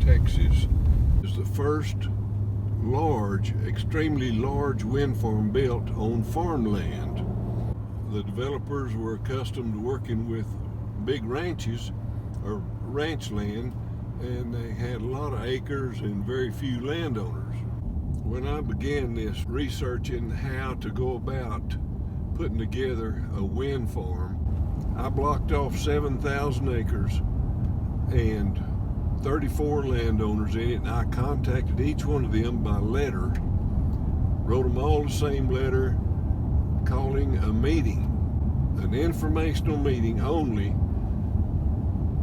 Texas, is the first large, extremely large wind farm built on farmland. The developers were accustomed to working with big ranches or ranch land, and they had a lot of acres and very few landowners. When I began this researching how to go about putting together a wind farm, I blocked off 7,000 acres and 34 landowners in it, and I contacted each one of them by letter, wrote them all the same letter, calling a meeting, an informational meeting only,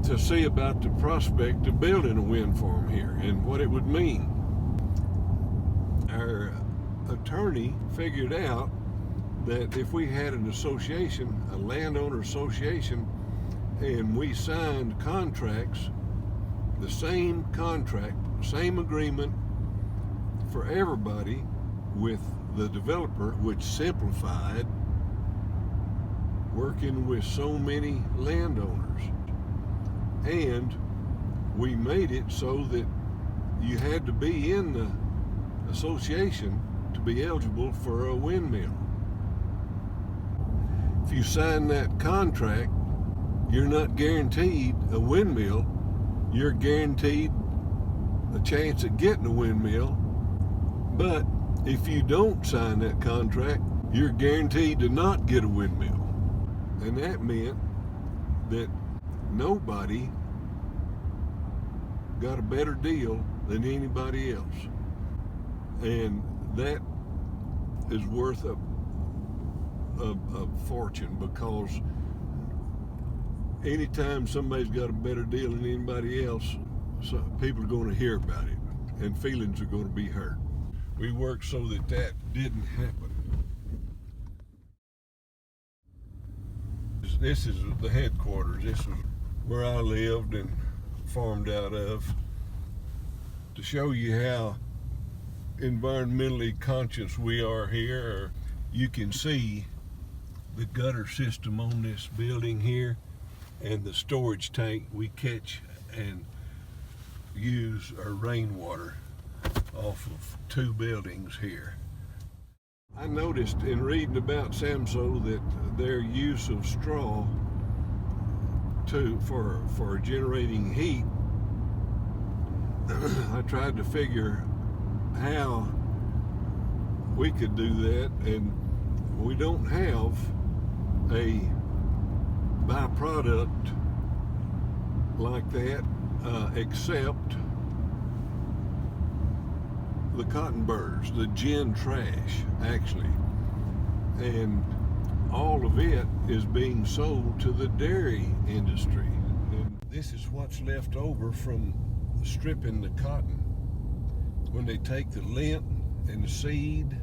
to see about the prospect of building a wind farm here and what it would mean. Our attorney figured out that if we had an association, a landowner association, and we signed contracts, the same contract, same agreement for everybody with the developer, which simplified working with so many landowners. And we made it so that you had to be in the association to be eligible for a windmill. If you sign that contract, you're not guaranteed a windmill. You're guaranteed a chance at getting a windmill. But if you don't sign that contract, you're guaranteed to not get a windmill. And that meant that nobody got a better deal than anybody else. And that is worth a fortune, because anytime somebody's got a better deal than anybody else, so people are going to hear about it and feelings are going to be hurt. We worked so that that didn't happen. This is the headquarters. This is where I lived and farmed out of. To show you how environmentally conscious we are here, you can see the gutter system on this building here and the storage tank we catch and use our rainwater off of two buildings here. I noticed in reading about Samsø that their use of straw for generating heat, I tried to figure how we could do that, and we don't have a byproduct like that except the cotton burrs, the gin trash actually, and all of it is being sold to the dairy industry. And this is what's left over from stripping the cotton. When they take the lint and the seed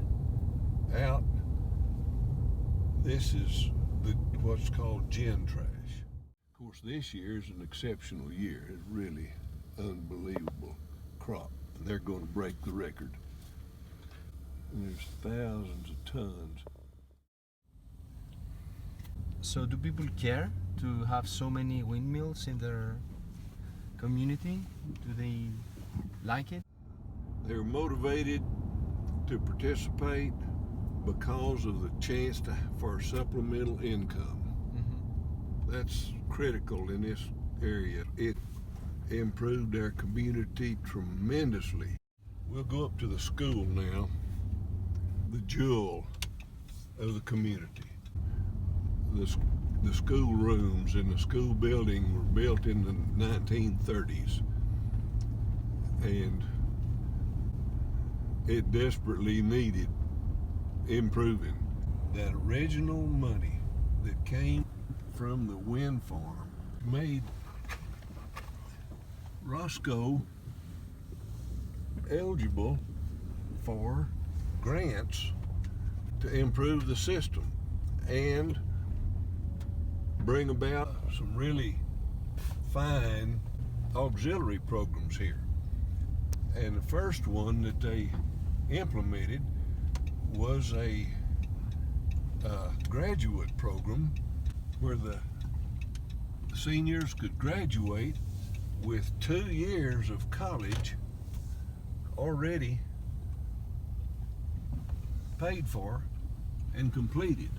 out, this is what's called gin trash. Of course, this year is an exceptional year. It's really unbelievable crop. They're going to break the record. And there's thousands of tons. So do people care to have so many windmills in their community? Do they like it? They're motivated to participate because of the chance for supplemental income. Mm-hmm. That's critical in this area. It improved our community tremendously. We'll go up to the school now, the jewel of the community. The school rooms in the school building were built in the 1930s, and it desperately needed improving. That original money that came from the wind farm made Roscoe eligible for grants to improve the system and bring about some really fine auxiliary programs here. And the first one that they implemented was a graduate program where the seniors could graduate with 2 years of college already paid for and completed.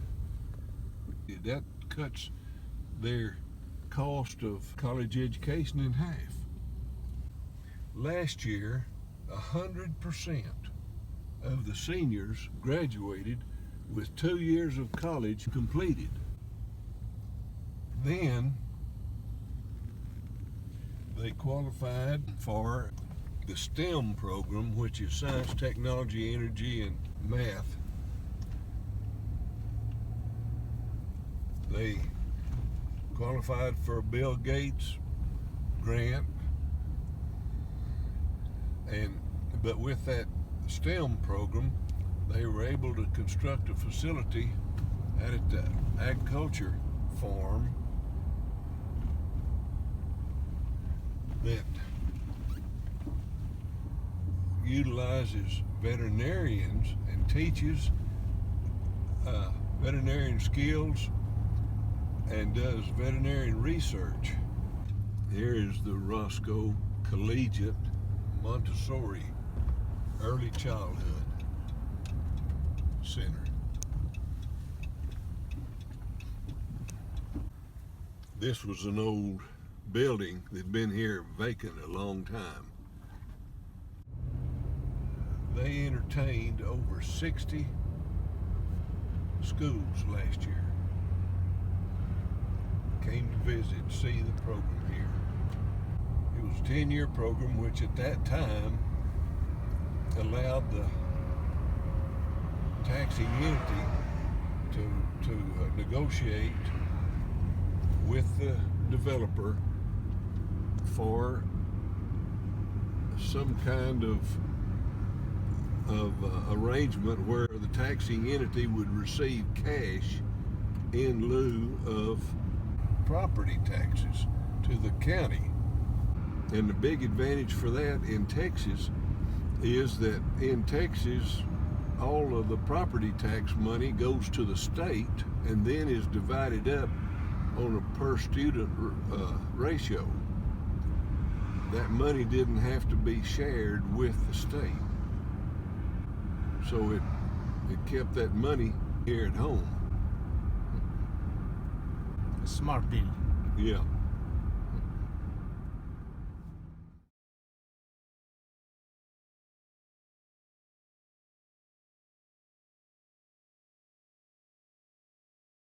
That cuts their cost of college education in half. Last year, 100% of the seniors graduated with 2 years of college completed. Then they qualified for the STEM program, which is science, technology, energy, and math. They qualified for a Bill Gates grant, but with that STEM program, they were able to construct a facility out at the agriculture farm that utilizes veterinarians and teaches veterinarian skills and does veterinarian research. Here is the Roscoe Collegiate Montessori Early Childhood Center. This was an old building that'd been here vacant a long time. They entertained over 60 schools last year. Came to visit, see the program here. It was a 10-year program, which at that time allowed the taxing entity to negotiate with the developer for some kind of arrangement where the taxing entity would receive cash in lieu of property taxes to the county. And the big advantage for that in Texas is that in Texas, all of the property tax money goes to the state and then is divided up on a per student ratio. That money didn't have to be shared with the state. So it kept that money here at home. A smart deal. Yeah.